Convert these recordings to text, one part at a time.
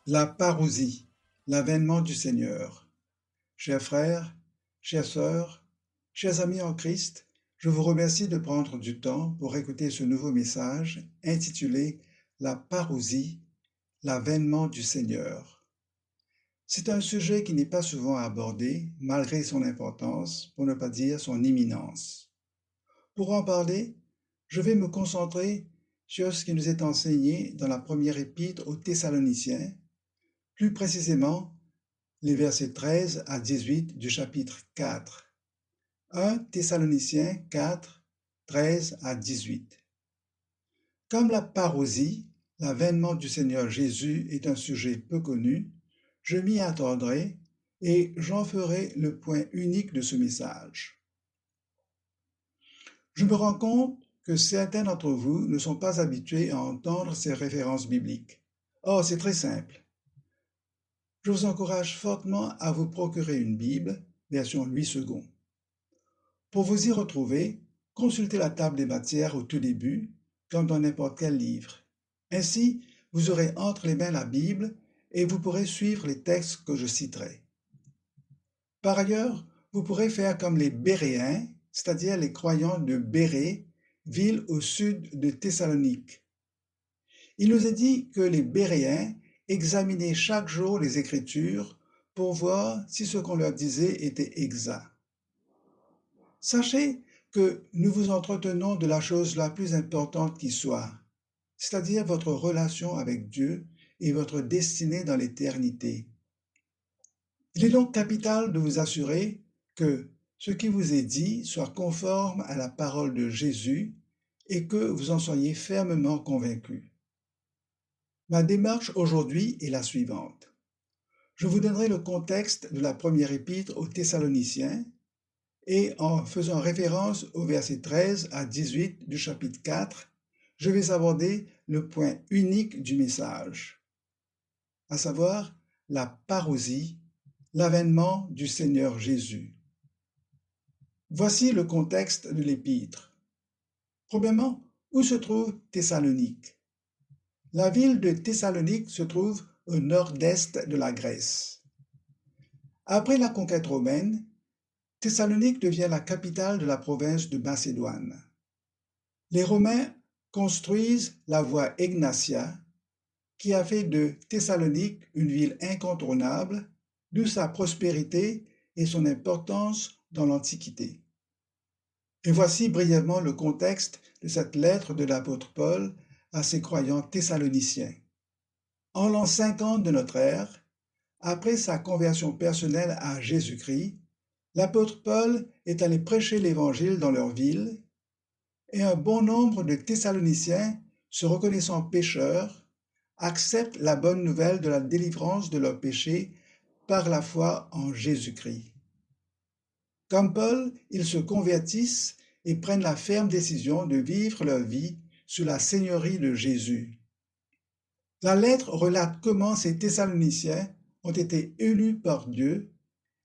La parousie, l'avènement du Seigneur. Chers frères, chères sœurs, chers amis en Christ, je vous remercie de prendre du temps pour écouter ce nouveau message intitulé La parousie, l'avènement du Seigneur. C'est un sujet qui n'est pas souvent abordé, malgré son importance, pour ne pas dire son imminence. Pour en parler, je vais me concentrer sur ce qui nous est enseigné dans la première épître aux Thessaloniciens, plus précisément les versets 13 à 18 du chapitre 4. 1 Thessaloniciens 4, 13 à 18. Comme la parousie, l'avènement du Seigneur Jésus est un sujet peu connu, je m'y attendrai et j'en ferai le point unique de ce message. Je me rends compte que certains d'entre vous ne sont pas habitués à entendre ces références bibliques. Or, c'est très simple. Je vous encourage fortement à vous procurer une Bible, version 8 secondes. Pour vous y retrouver, consultez la table des matières au tout début, comme dans n'importe quel livre. Ainsi, vous aurez entre les mains la Bible et vous pourrez suivre les textes que je citerai. Par ailleurs, vous pourrez faire comme les Béréens, c'est-à-dire les croyants de Bérée, ville au sud de Thessalonique. Il nous est dit que les Béréens examinaient chaque jour les Écritures pour voir si ce qu'on leur disait était exact. Sachez que nous vous entretenons de la chose la plus importante qui soit, c'est-à-dire votre relation avec Dieu et votre destinée dans l'éternité. Il est donc capital de vous assurer que ce qui vous est dit soit conforme à la parole de Jésus et que vous en soyez fermement convaincus. Ma démarche aujourd'hui est la suivante. Je vous donnerai le contexte de la première épître aux Thessaloniciens et en faisant référence au verset 13 à 18 du chapitre 4, je vais aborder le point unique du message, à savoir la parousie, l'avènement du Seigneur Jésus. Voici le contexte de l'épître. Premièrement, où se trouve Thessalonique? La ville de Thessalonique se trouve au nord-est de la Grèce. Après la conquête romaine, Thessalonique devient la capitale de la province de Macédoine. Les Romains construisent la voie Egnatia, qui a fait de Thessalonique une ville incontournable, d'où sa prospérité et son importance dans l'Antiquité. Et voici brièvement le contexte de cette lettre de l'apôtre Paul à ses croyants thessaloniciens. En l'an 50 de notre ère, après sa conversion personnelle à Jésus-Christ, l'apôtre Paul est allé prêcher l'Évangile dans leur ville, et un bon nombre de Thessaloniciens, se reconnaissant pécheurs, acceptent la bonne nouvelle de la délivrance de leurs péchés par la foi en Jésus-Christ. Comme Paul, ils se convertissent et prennent la ferme décision de vivre leur vie sous la seigneurie de Jésus. La lettre relate comment ces Thessaloniciens ont été élus par Dieu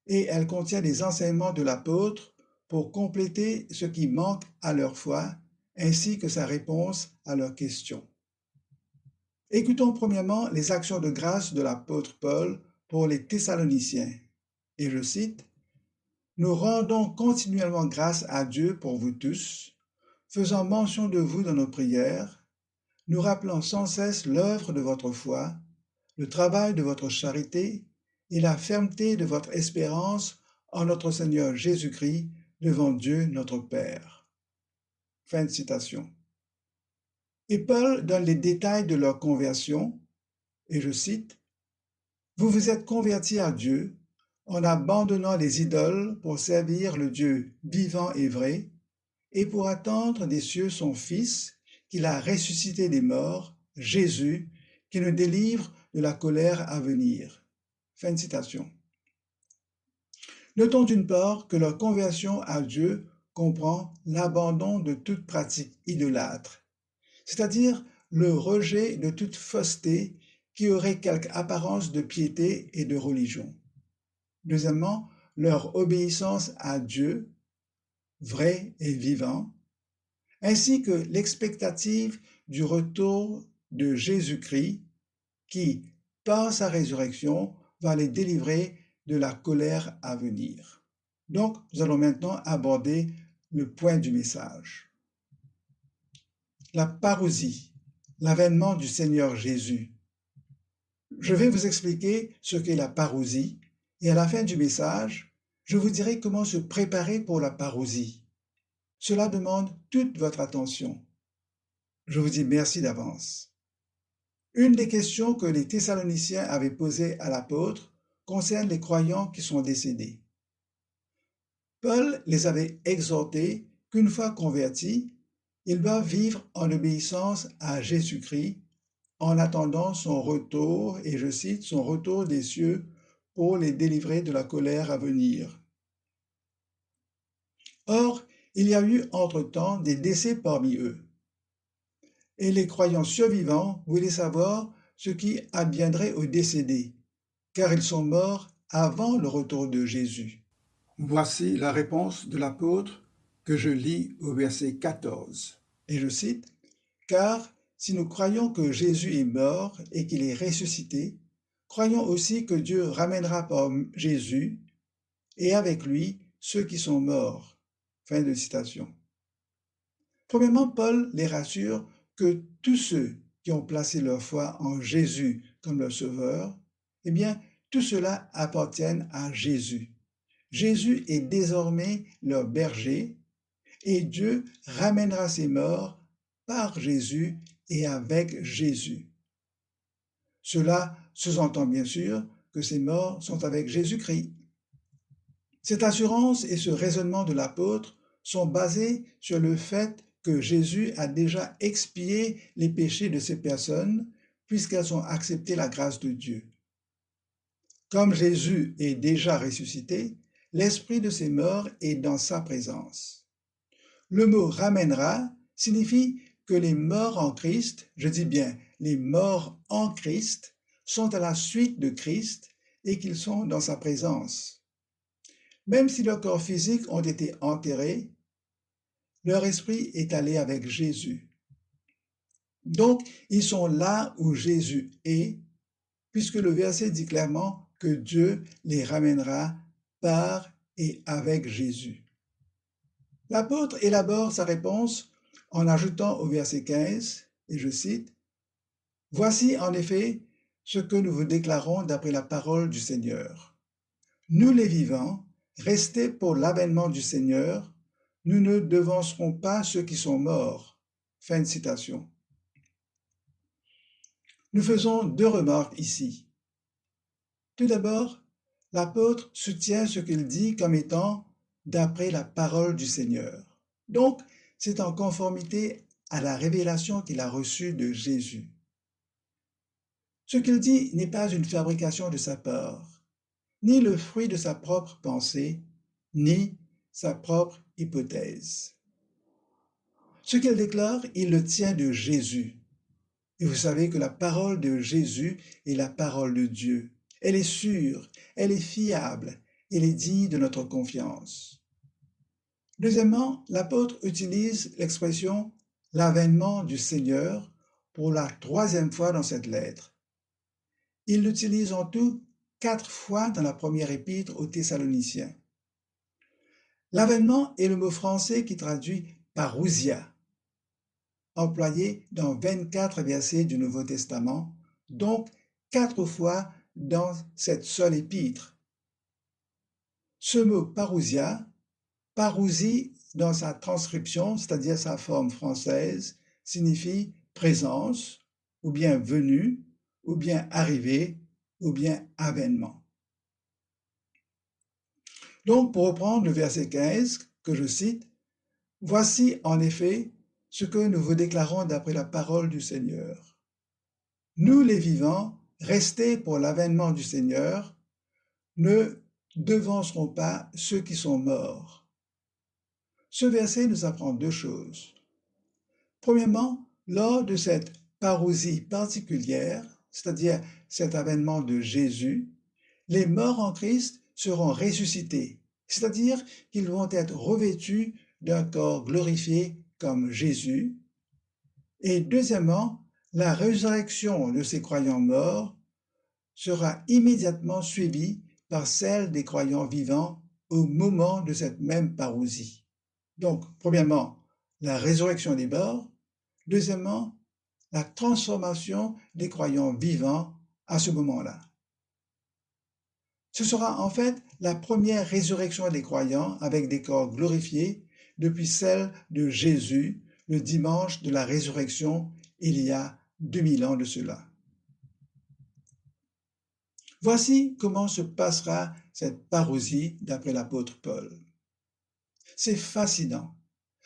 et elle contient des enseignements de l'apôtre pour compléter ce qui manque à leur foi ainsi que sa réponse à leurs questions. Écoutons premièrement les actions de grâce de l'apôtre Paul pour les Thessaloniciens. Et je cite, « Nous rendons continuellement grâce à Dieu pour vous tous, faisant mention de vous dans nos prières, nous rappelant sans cesse l'œuvre de votre foi, le travail de votre charité et la fermeté de votre espérance en notre Seigneur Jésus-Christ devant Dieu notre Père. » Fin de citation. Et Paul donne les détails de leur conversion, et je cite, « Vous vous êtes convertis à Dieu en abandonnant les idoles pour servir le Dieu vivant et vrai, et pour attendre des cieux son Fils, qu'il a ressuscité des morts, Jésus, qui nous délivre de la colère à venir. » Fin de citation. Notons d'une part que leur conversion à Dieu comprend l'abandon de toute pratique idolâtre, c'est-à-dire le rejet de toute fausseté qui aurait quelque apparence de piété et de religion. Deuxièmement, leur obéissance à Dieu, vrai et vivant, ainsi que l'expectative du retour de Jésus-Christ qui, par sa résurrection, va les délivrer de la colère à venir. Donc, nous allons maintenant aborder le point du message. La parousie, l'avènement du Seigneur Jésus. Je vais vous expliquer ce qu'est la parousie et à la fin du message, je vous dirai comment se préparer pour la parousie. Cela demande toute votre attention. Je vous dis merci d'avance. Une des questions que les Thessaloniciens avaient posées à l'apôtre concerne les croyants qui sont décédés. Paul les avait exhortés qu'une fois convertis, ils doivent vivre en obéissance à Jésus-Christ en attendant son retour, et je cite, son retour des cieux pour les délivrer de la colère à venir. Or, il y a eu entre-temps des décès parmi eux. Et les croyants survivants voulaient savoir ce qui adviendrait aux décédés, car ils sont morts avant le retour de Jésus. Voici la réponse de l'apôtre que je lis au verset 14. Et je cite, « Car si nous croyons que Jésus est mort et qu'il est ressuscité, croyons aussi que Dieu ramènera par Jésus et avec lui ceux qui sont morts. » Fin de citation. Premièrement, Paul les rassure que tous ceux qui ont placé leur foi en Jésus comme leur sauveur, eh bien, tout cela appartiennent à Jésus. Jésus est désormais leur berger et Dieu ramènera ses morts par Jésus et avec Jésus. Cela sous-entend bien sûr que ces morts sont avec Jésus-Christ. Cette assurance et ce raisonnement de l'apôtre sont basés sur le fait que Jésus a déjà expié les péchés de ces personnes puisqu'elles ont accepté la grâce de Dieu. Comme Jésus est déjà ressuscité, l'esprit de ces morts est dans sa présence. Le mot « ramènera » signifie que les morts en Christ, je dis bien les morts en Christ, sont à la suite de Christ et qu'ils sont dans sa présence. Même si leurs corps physiques ont été enterrés, leur esprit est allé avec Jésus. Donc, ils sont là où Jésus est, puisque le verset dit clairement que Dieu les ramènera par et avec Jésus. L'apôtre élabore sa réponse en ajoutant au verset 15, et je cite, « Voici en effet ce que nous vous déclarons d'après la parole du Seigneur. Nous les vivants, restés pour l'avènement du Seigneur, nous ne devancerons pas ceux qui sont morts. » Fin de citation. Nous faisons deux remarques ici. Tout d'abord, l'apôtre soutient ce qu'il dit comme étant d'après la parole du Seigneur. Donc, c'est en conformité à la révélation qu'il a reçue de Jésus. Ce qu'il dit n'est pas une fabrication de sa part, ni le fruit de sa propre pensée, ni sa propre hypothèse. Ce qu'il déclare, il le tient de Jésus. Et vous savez que la parole de Jésus est la parole de Dieu. Elle est sûre, elle est fiable, elle est digne de notre confiance. Deuxièmement, l'apôtre utilise l'expression « l'avènement du Seigneur » pour la troisième fois dans cette lettre. Il l'utilise en tout 4 fois dans la première épître aux Thessaloniciens. L'avènement est le mot français qui traduit parousia, employé dans 24 versets du Nouveau Testament, donc 4 fois dans cette seule épître. Ce mot parousia, parousie dans sa transcription, c'est-à-dire sa forme française, signifie présence, ou bien venue, ou bien arrivée, ou bien avènement. Donc, pour reprendre le verset 15 que je cite, « Voici en effet ce que nous vous déclarons d'après la parole du Seigneur. Nous les vivants, restés pour l'avènement du Seigneur, ne devancerons pas ceux qui sont morts. » Ce verset nous apprend 2 choses. Premièrement, lors de cette parousie particulière, c'est-à-dire cet avènement de Jésus, les morts en Christ seront ressuscités, c'est-à-dire qu'ils vont être revêtus d'un corps glorifié comme Jésus. Et deuxièmement, la résurrection de ces croyants morts sera immédiatement suivie par celle des croyants vivants au moment de cette même parousie. Donc, premièrement, la résurrection des morts. Deuxièmement, la transformation des croyants vivants à ce moment-là. Ce sera en fait la première résurrection des croyants avec des corps glorifiés depuis celle de Jésus le dimanche de la résurrection il y a 2000 ans de cela. Voici comment se passera cette parousie d'après l'apôtre Paul. C'est fascinant.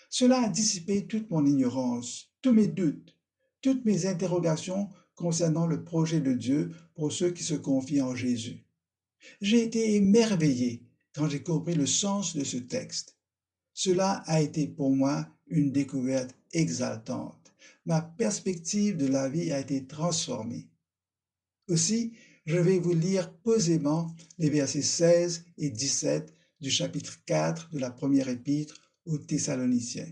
Cela a dissipé toute mon ignorance, tous mes doutes, toutes mes interrogations concernant le projet de Dieu pour ceux qui se confient en Jésus. J'ai été émerveillé quand j'ai compris le sens de ce texte. Cela a été pour moi une découverte exaltante. Ma perspective de la vie a été transformée. Aussi, je vais vous lire posément les versets 16 et 17 du chapitre 4 de la première épître aux Thessaloniciens.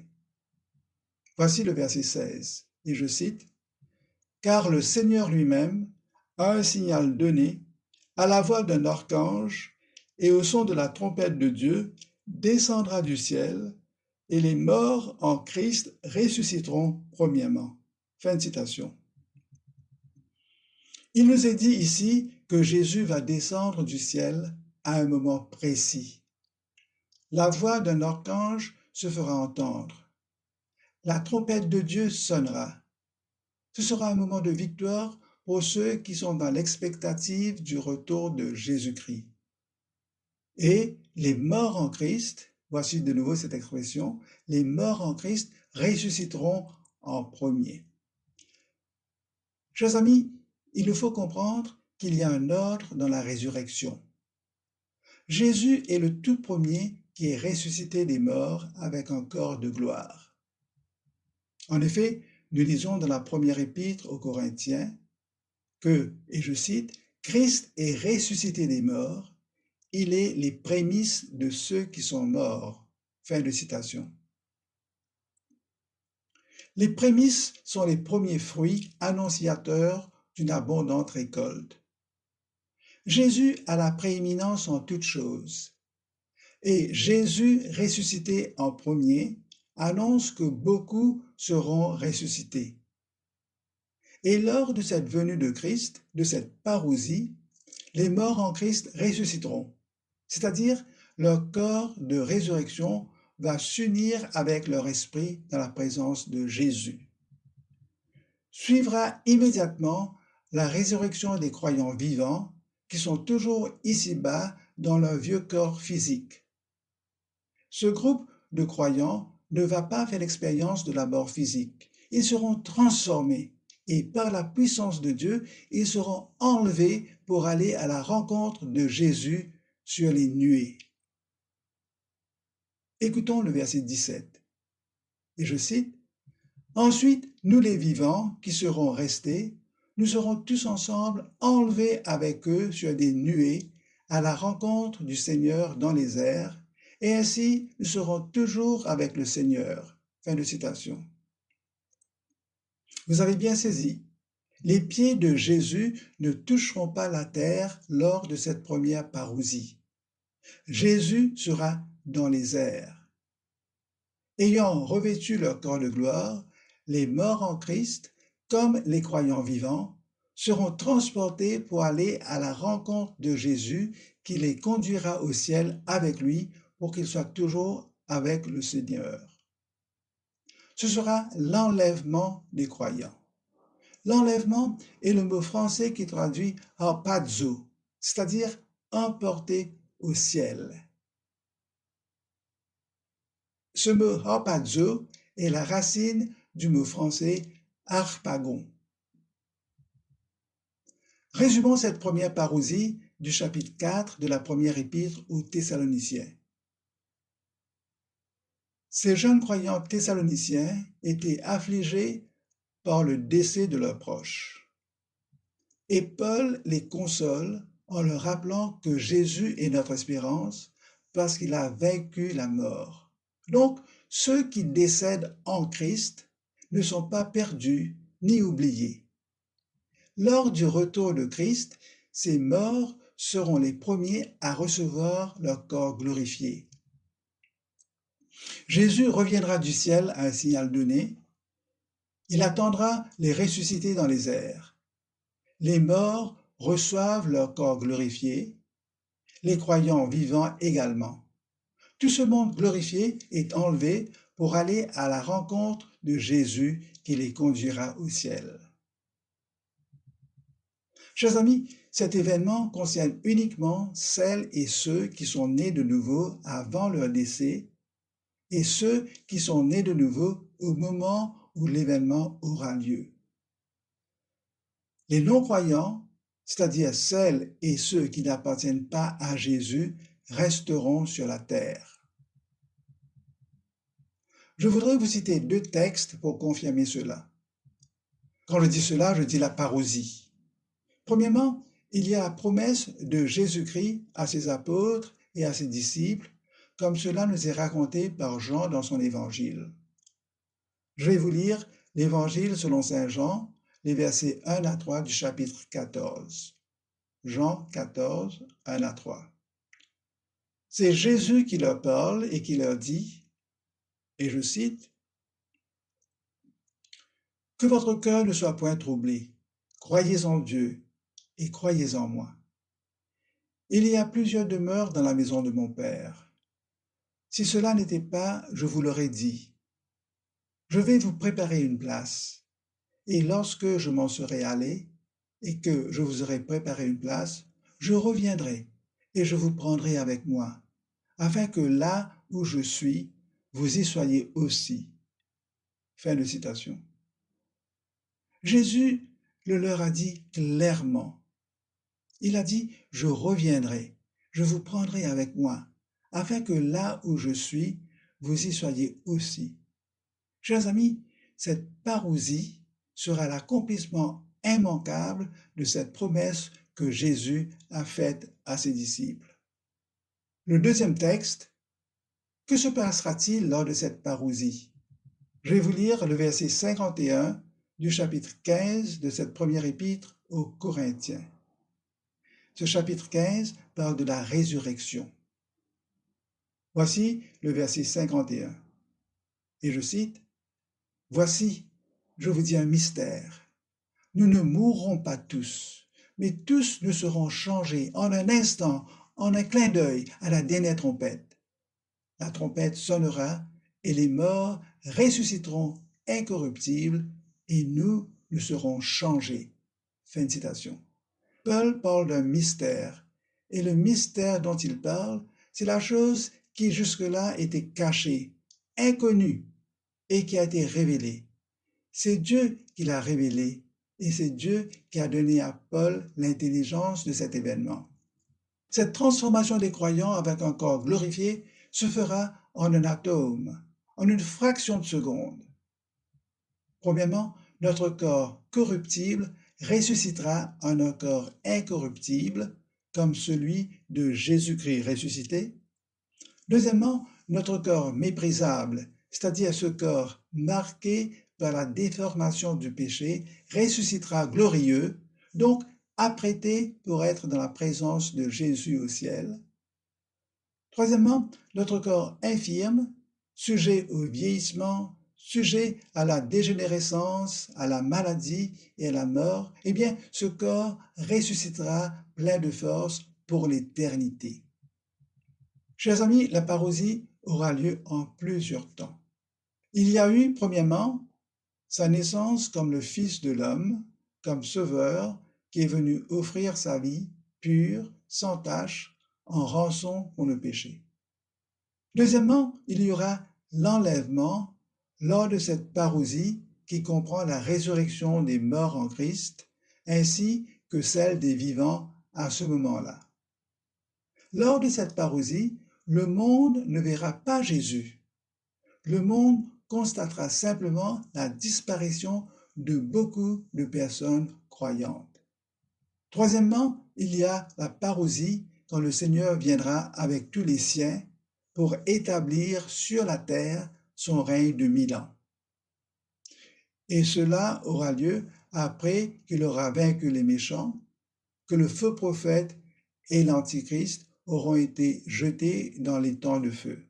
Voici le verset 16, et je cite, « Car le Seigneur lui-même a un signal donné, à la voix d'un archange et au son de la trompette de Dieu, descendra du ciel, et les morts en Christ ressusciteront premièrement. » Fin de citation. Il nous est dit ici que Jésus va descendre du ciel à un moment précis. La voix d'un archange se fera entendre. La trompette de Dieu sonnera. Ce sera un moment de victoire pour ceux qui sont dans l'expectative du retour de Jésus-Christ. Et les morts en Christ, voici de nouveau cette expression, les morts en Christ ressusciteront en premier. Chers amis, il nous faut comprendre qu'il y a un ordre dans la résurrection. Jésus est le tout premier qui est ressuscité des morts avec un corps de gloire. En effet, nous lisons dans la première épître aux Corinthiens que, et je cite, « Christ est ressuscité des morts, il est les prémices de ceux qui sont morts. » Fin de citation. Les prémices sont les premiers fruits annonciateurs d'une abondante récolte. Jésus a la prééminence en toutes choses. Et Jésus, ressuscité en premier, annonce que beaucoup seront ressuscités. Et lors de cette venue de Christ, de cette parousie, les morts en Christ ressusciteront, c'est-à-dire leur corps de résurrection va s'unir avec leur esprit dans la présence de Jésus. Suivra immédiatement la résurrection des croyants vivants qui sont toujours ici-bas dans leur vieux corps physique. Ce groupe de croyants ne va pas faire l'expérience de la mort physique. Ils seront transformés et par la puissance de Dieu, ils seront enlevés pour aller à la rencontre de Jésus sur les nuées. Écoutons le verset 17. Et je cite, « Ensuite, nous les vivants qui serons restés, nous serons tous ensemble enlevés avec eux sur des nuées à la rencontre du Seigneur dans les airs, et ainsi nous serons toujours avec le Seigneur. » Fin de citation. Vous avez bien saisi, les pieds de Jésus ne toucheront pas la terre lors de cette première parousie. Jésus sera dans les airs. Ayant revêtu leur corps de gloire, les morts en Christ, comme les croyants vivants, seront transportés pour aller à la rencontre de Jésus qui les conduira au ciel avec lui pour qu'ils soient toujours avec le Seigneur. Ce sera l'enlèvement des croyants. L'enlèvement est le mot français qui traduit harpazo, c'est-à-dire emporté au ciel. Ce mot harpazo est la racine du mot français harpagon. Résumons cette première parousie du chapitre 4 de la première épître aux Thessaloniciens. Ces jeunes croyants thessaloniciens étaient affligés par le décès de leurs proches. Et Paul les console en leur rappelant que Jésus est notre espérance parce qu'il a vaincu la mort. Donc, ceux qui décèdent en Christ ne sont pas perdus ni oubliés. Lors du retour de Christ, ces morts seront les premiers à recevoir leur corps glorifié. Jésus reviendra du ciel à un signal donné. Il attendra les ressuscités dans les airs. Les morts reçoivent leur corps glorifié, les croyants vivants également. Tout ce monde glorifié est enlevé pour aller à la rencontre de Jésus qui les conduira au ciel. Chers amis, cet événement concerne uniquement celles et ceux qui sont nés de nouveau avant leur décès et ceux qui sont nés de nouveau au moment où l'événement aura lieu. Les non-croyants, c'est-à-dire celles et ceux qui n'appartiennent pas à Jésus, resteront sur la terre. Je voudrais vous citer 2 textes pour confirmer cela. Quand je dis cela, je dis la parousie. Premièrement, il y a la promesse de Jésus-Christ à ses apôtres et à ses disciples, comme cela nous est raconté par Jean dans son évangile. Je vais vous lire l'évangile selon saint Jean, les versets 1 à 3 du chapitre 14. Jean 14, 1 à 3. C'est Jésus qui leur parle et qui leur dit, et je cite, « Que votre cœur ne soit point troublé, croyez en Dieu et croyez en moi. Il y a plusieurs demeures dans la maison de mon Père. Si cela n'était pas, je vous l'aurais dit. Je vais vous préparer une place, et lorsque je m'en serai allé, et que je vous aurai préparé une place, je reviendrai, et je vous prendrai avec moi, afin que là où je suis, vous y soyez aussi. » Fin de citation. Jésus le leur a dit clairement. Il a dit, je reviendrai, je vous prendrai avec moi, afin que là où je suis, vous y soyez aussi. Chers amis, cette parousie sera l'accomplissement immanquable de cette promesse que Jésus a faite à ses disciples. Le deuxième texte, que se passera-t-il lors de cette parousie? Je vais vous lire le verset 51 du chapitre 15 de cette première épître aux Corinthiens. Ce chapitre 15 parle de la résurrection. Voici le verset 51. Et je cite, « Voici, je vous dis un mystère. Nous ne mourrons pas tous, mais tous nous serons changés en un instant, en un clin d'œil, à la dernière trompette. La trompette sonnera et les morts ressusciteront incorruptibles et nous serons changés. » Fin de citation. Paul parle d'un mystère, et le mystère dont il parle, c'est la chose qui jusque-là était cachée, inconnue, et qui a été révélée. C'est Dieu qui l'a révélée, et c'est Dieu qui a donné à Paul l'intelligence de cet événement. Cette transformation des croyants avec un corps glorifié se fera en un atome, en une fraction de seconde. Premièrement, notre corps corruptible ressuscitera en un corps incorruptible, comme celui de Jésus-Christ ressuscité. Deuxièmement, notre corps méprisable, c'est-à-dire ce corps marqué par la déformation du péché, ressuscitera glorieux, donc apprêté pour être dans la présence de Jésus au ciel. Troisièmement, notre corps infirme, sujet au vieillissement, sujet à la dégénérescence, à la maladie et à la mort, eh bien, ce corps ressuscitera plein de force pour l'éternité. Chers amis, la parousie aura lieu en plusieurs temps. Il y a eu, premièrement, sa naissance comme le Fils de l'homme, comme sauveur, qui est venu offrir sa vie pure, sans tache, en rançon pour le péché. Deuxièmement, il y aura l'enlèvement lors de cette parousie qui comprend la résurrection des morts en Christ, ainsi que celle des vivants à ce moment-là. Lors de cette parousie, le monde ne verra pas Jésus. Le monde constatera simplement la disparition de beaucoup de personnes croyantes. Troisièmement, il y a la parousie quand le Seigneur viendra avec tous les siens pour établir sur la terre son règne de 1000 ans. Et cela aura lieu après qu'il aura vaincu les méchants, que le faux prophète et l'Antichrist auront été jetés dans les temps de feu.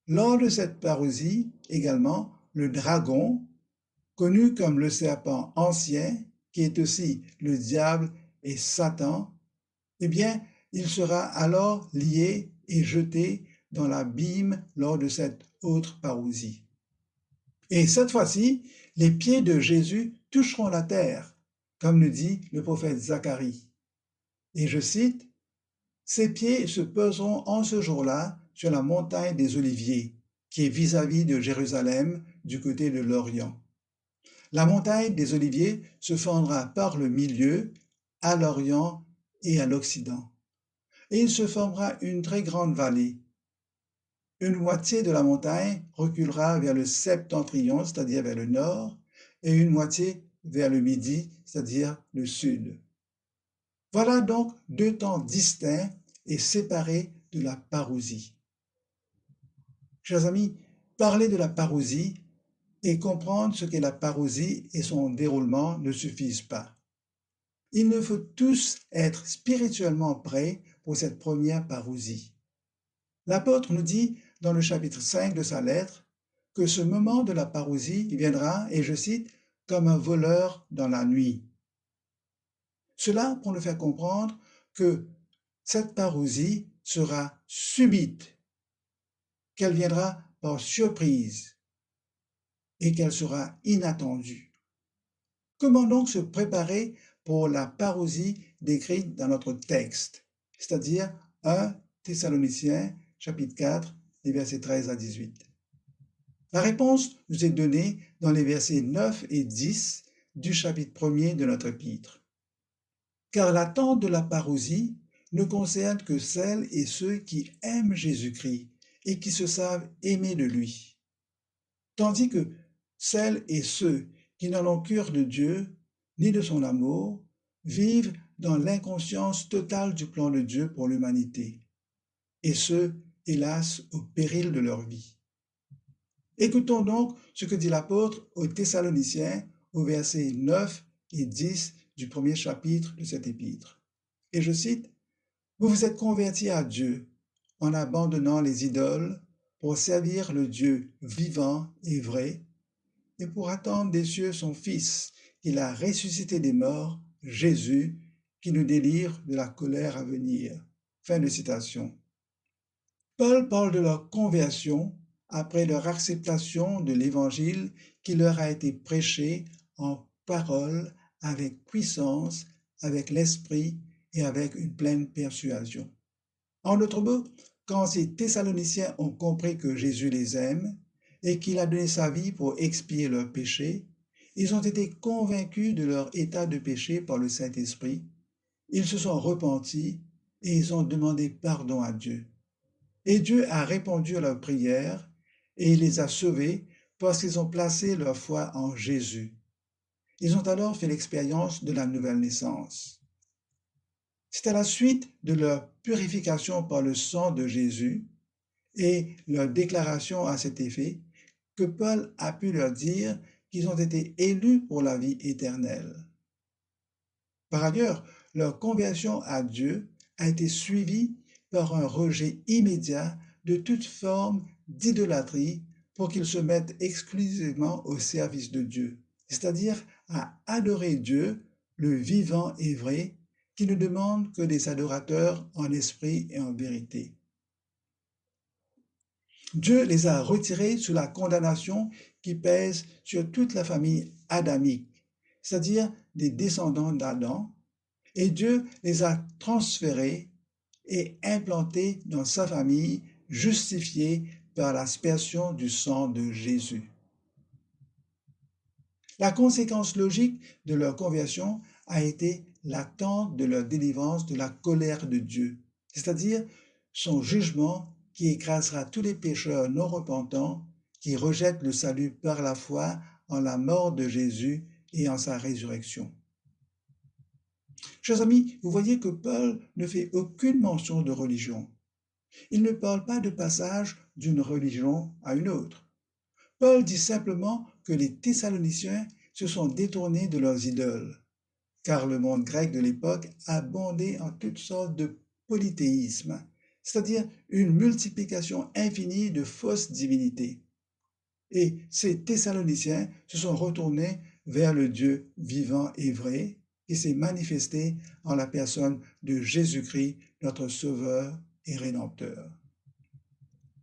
Lors de cette parousie, également, le dragon, connu comme le serpent ancien, qui est aussi le diable et Satan, eh bien, il sera alors lié et jeté dans l'abîme lors de cette autre parousie. Et cette fois-ci, les pieds de Jésus toucheront la terre, comme le dit le prophète Zacharie. Et je cite, « Ses pieds se poseront en ce jour-là sur la montagne des Oliviers, qui est vis-à-vis de Jérusalem du côté de l'Orient. La montagne des Oliviers se fendra par le milieu, à l'Orient et à l'Occident. Et il se formera une très grande vallée. Une moitié de la montagne reculera vers le septentrion, c'est-à-dire vers le nord, et une moitié vers le midi, c'est-à-dire le sud. Voilà donc deux temps distincts et séparés de la parousie. Chers amis, parler de la parousie et comprendre ce qu'est la parousie et son déroulement ne suffisent pas. Il nous faut tous être spirituellement prêts pour cette première parousie. L'apôtre nous dit dans le chapitre 5 de sa lettre que ce moment de la parousie viendra, et je cite, « comme un voleur dans la nuit ». Cela pour nous faire comprendre que cette parousie sera subite, qu'elle viendra par surprise et qu'elle sera inattendue. Comment donc se préparer pour la parousie décrite dans notre texte, c'est-à-dire 1 Thessaloniciens chapitre 4, les versets 13 à 18. La réponse nous est donnée dans les versets 9 et 10 du chapitre 1er de notre épître. Car l'attente de la parousie ne concerne que celles et ceux qui aiment Jésus-Christ et qui se savent aimer de lui. Tandis que celles et ceux qui n'en ont cure de Dieu ni de son amour vivent dans l'inconscience totale du plan de Dieu pour l'humanité, et ce, hélas, au péril de leur vie. Écoutons donc ce que dit l'apôtre aux Thessaloniciens au verset 9 et 10 du premier chapitre de cet épître. Et je cite, « Vous vous êtes convertis à Dieu en abandonnant les idoles pour servir le Dieu vivant et vrai, et pour attendre des cieux son Fils, qu'il a ressuscité des morts, Jésus, qui nous délivre de la colère à venir. » Fin de citation. Paul parle de leur conversion après leur acceptation de l'Évangile qui leur a été prêché en parole, avec puissance, avec l'esprit et avec une pleine persuasion. En d'autres mots, quand ces Thessaloniciens ont compris que Jésus les aime et qu'il a donné sa vie pour expier leurs péchés, ils ont été convaincus de leur état de péché par le Saint-Esprit, ils se sont repentis et ils ont demandé pardon à Dieu. Et Dieu a répondu à leurs prières et il les a sauvés parce qu'ils ont placé leur foi en Jésus. Ils ont alors fait l'expérience de la nouvelle naissance. C'est à la suite de leur purification par le sang de Jésus et leur déclaration à cet effet que Paul a pu leur dire qu'ils ont été élus pour la vie éternelle. Par ailleurs, leur conversion à Dieu a été suivie par un rejet immédiat de toute forme d'idolâtrie pour qu'ils se mettent exclusivement au service de Dieu, c'est-à-dire à adorer Dieu, le vivant et vrai, qui ne demande que des adorateurs en esprit et en vérité. Dieu les a retirés sous la condamnation qui pèse sur toute la famille adamique, c'est-à-dire des descendants d'Adam, et Dieu les a transférés et implantés dans sa famille, justifiés par l'aspersion du sang de Jésus. La conséquence logique de leur conversion a été l'attente de leur délivrance de la colère de Dieu, c'est-à-dire son jugement qui écrasera tous les pécheurs non repentants qui rejettent le salut par la foi en la mort de Jésus et en sa résurrection. Chers amis, vous voyez que Paul ne fait aucune mention de religion. Il ne parle pas de passage d'une religion à une autre. Paul dit simplement que les Thessaloniciens se sont détournés de leurs idoles, car le monde grec de l'époque abondait en toutes sortes de polythéismes, c'est-à-dire une multiplication infinie de fausses divinités. Et ces Thessaloniciens se sont retournés vers le Dieu vivant et vrai, qui s'est manifesté en la personne de Jésus-Christ, notre Sauveur et Rédempteur.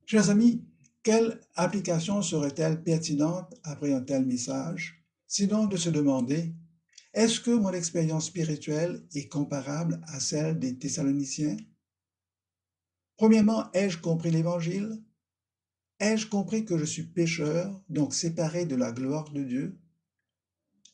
Chers amis, quelle application serait-elle pertinente après un tel message, sinon de se demander, est-ce que mon expérience spirituelle est comparable à celle des Thessaloniciens? Premièrement, ai-je compris l'Évangile? Ai-je compris que je suis pécheur, donc séparé de la gloire de Dieu?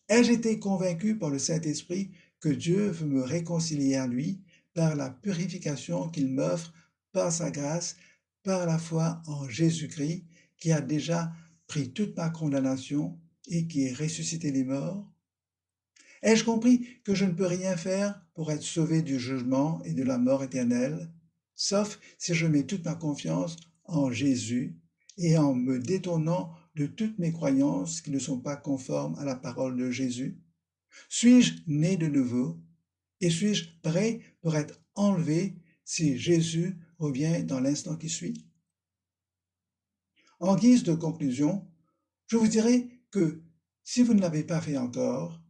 Ai-je été convaincu par le Saint-Esprit que Dieu veut me réconcilier à lui par la purification qu'il m'offre par sa grâce, par la foi en Jésus-Christ, qui a déjà pris toute ma condamnation et qui est ressuscité des morts? Ai-je compris que je ne peux rien faire pour être sauvé du jugement et de la mort éternelle, sauf si je mets toute ma confiance en Jésus et en me détournant de toutes mes croyances qui ne sont pas conformes à la parole de Jésus? Suis-je né de nouveau et suis-je prêt pour être enlevé si Jésus revient dans l'instant qui suit? En guise de conclusion, je vous dirai que si vous ne l'avez pas fait encore,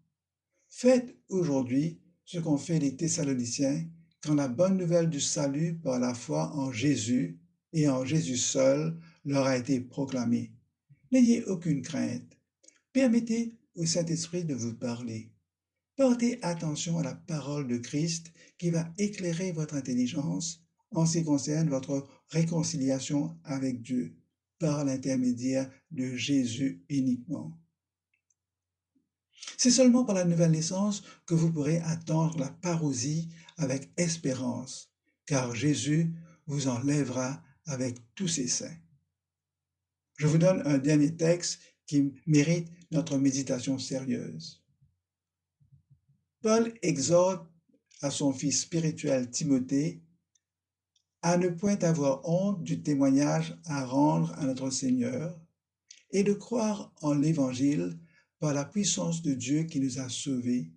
faites aujourd'hui ce qu'ont fait les Thessaloniciens quand la bonne nouvelle du salut par la foi en Jésus et en Jésus seul leur a été proclamée. N'ayez aucune crainte. Permettez au Saint-Esprit de vous parler. Portez attention à la parole de Christ qui va éclairer votre intelligence en ce qui concerne votre réconciliation avec Dieu par l'intermédiaire de Jésus uniquement. C'est seulement par la nouvelle naissance que vous pourrez attendre la parousie avec espérance, car Jésus vous enlèvera avec tous ses saints. Je vous donne un dernier texte qui mérite notre méditation sérieuse. Paul exhorte à son fils spirituel Timothée à ne point avoir honte du témoignage à rendre à notre Seigneur et de croire en l'Évangile par la puissance de Dieu qui nous a sauvés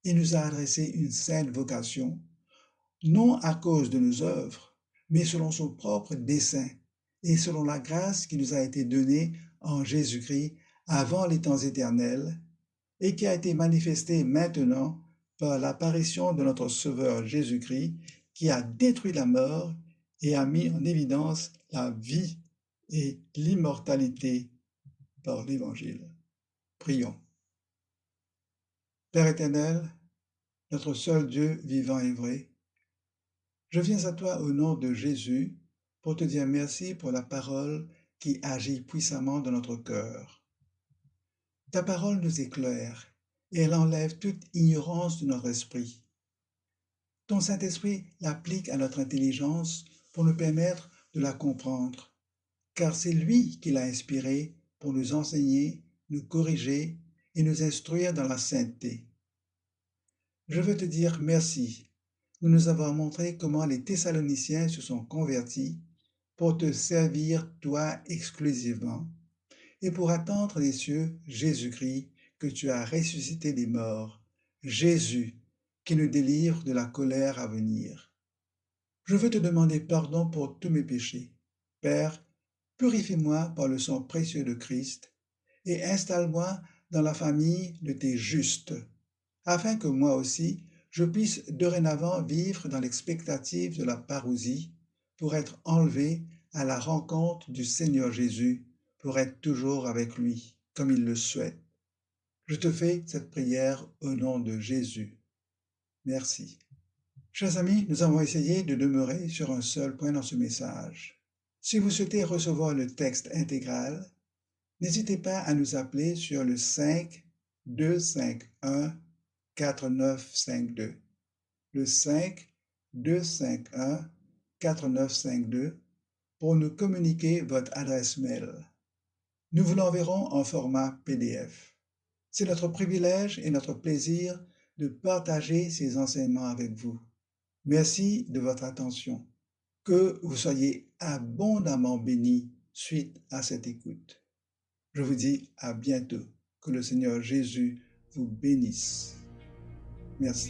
et nous a adressé une sainte vocation, non à cause de nos œuvres, mais selon son propre dessein et selon la grâce qui nous a été donnée en Jésus-Christ avant les temps éternels et qui a été manifestée maintenant par l'apparition de notre Sauveur Jésus-Christ qui a détruit la mort et a mis en évidence la vie et l'immortalité par l'Évangile. Prions. Père éternel, notre seul Dieu vivant et vrai, je viens à toi au nom de Jésus pour te dire merci pour la parole qui agit puissamment dans notre cœur. Ta parole nous éclaire et elle enlève toute ignorance de notre esprit. Ton Saint-Esprit l'applique à notre intelligence pour nous permettre de la comprendre, car c'est lui qui l'a inspirée pour nous enseigner, nous corriger et nous instruire dans la sainteté. Je veux te dire merci de nous avoir montré comment les Thessaloniciens se sont convertis pour te servir toi exclusivement et pour attendre des cieux Jésus-Christ que tu as ressuscité des morts, Jésus qui nous délivre de la colère à venir. Je veux te demander pardon pour tous mes péchés. Père, purifie-moi par le sang précieux de Christ et installe-moi dans la famille de tes justes, afin que moi aussi, je puisse dorénavant vivre dans l'expectative de la parousie pour être enlevé à la rencontre du Seigneur Jésus, pour être toujours avec lui, comme il le souhaite. Je te fais cette prière au nom de Jésus. Merci. Chers amis, nous avons essayé de demeurer sur un seul point dans ce message. Si vous souhaitez recevoir le texte intégral, n'hésitez pas à nous appeler sur le 5 251 4952. Le 5 251 4952 pour nous communiquer votre adresse mail. Nous vous l'enverrons en format PDF. C'est notre privilège et notre plaisir de partager ces enseignements avec vous. Merci de votre attention. Que vous soyez abondamment bénis suite à cette écoute. Je vous dis à bientôt. Que le Seigneur Jésus vous bénisse. Merci.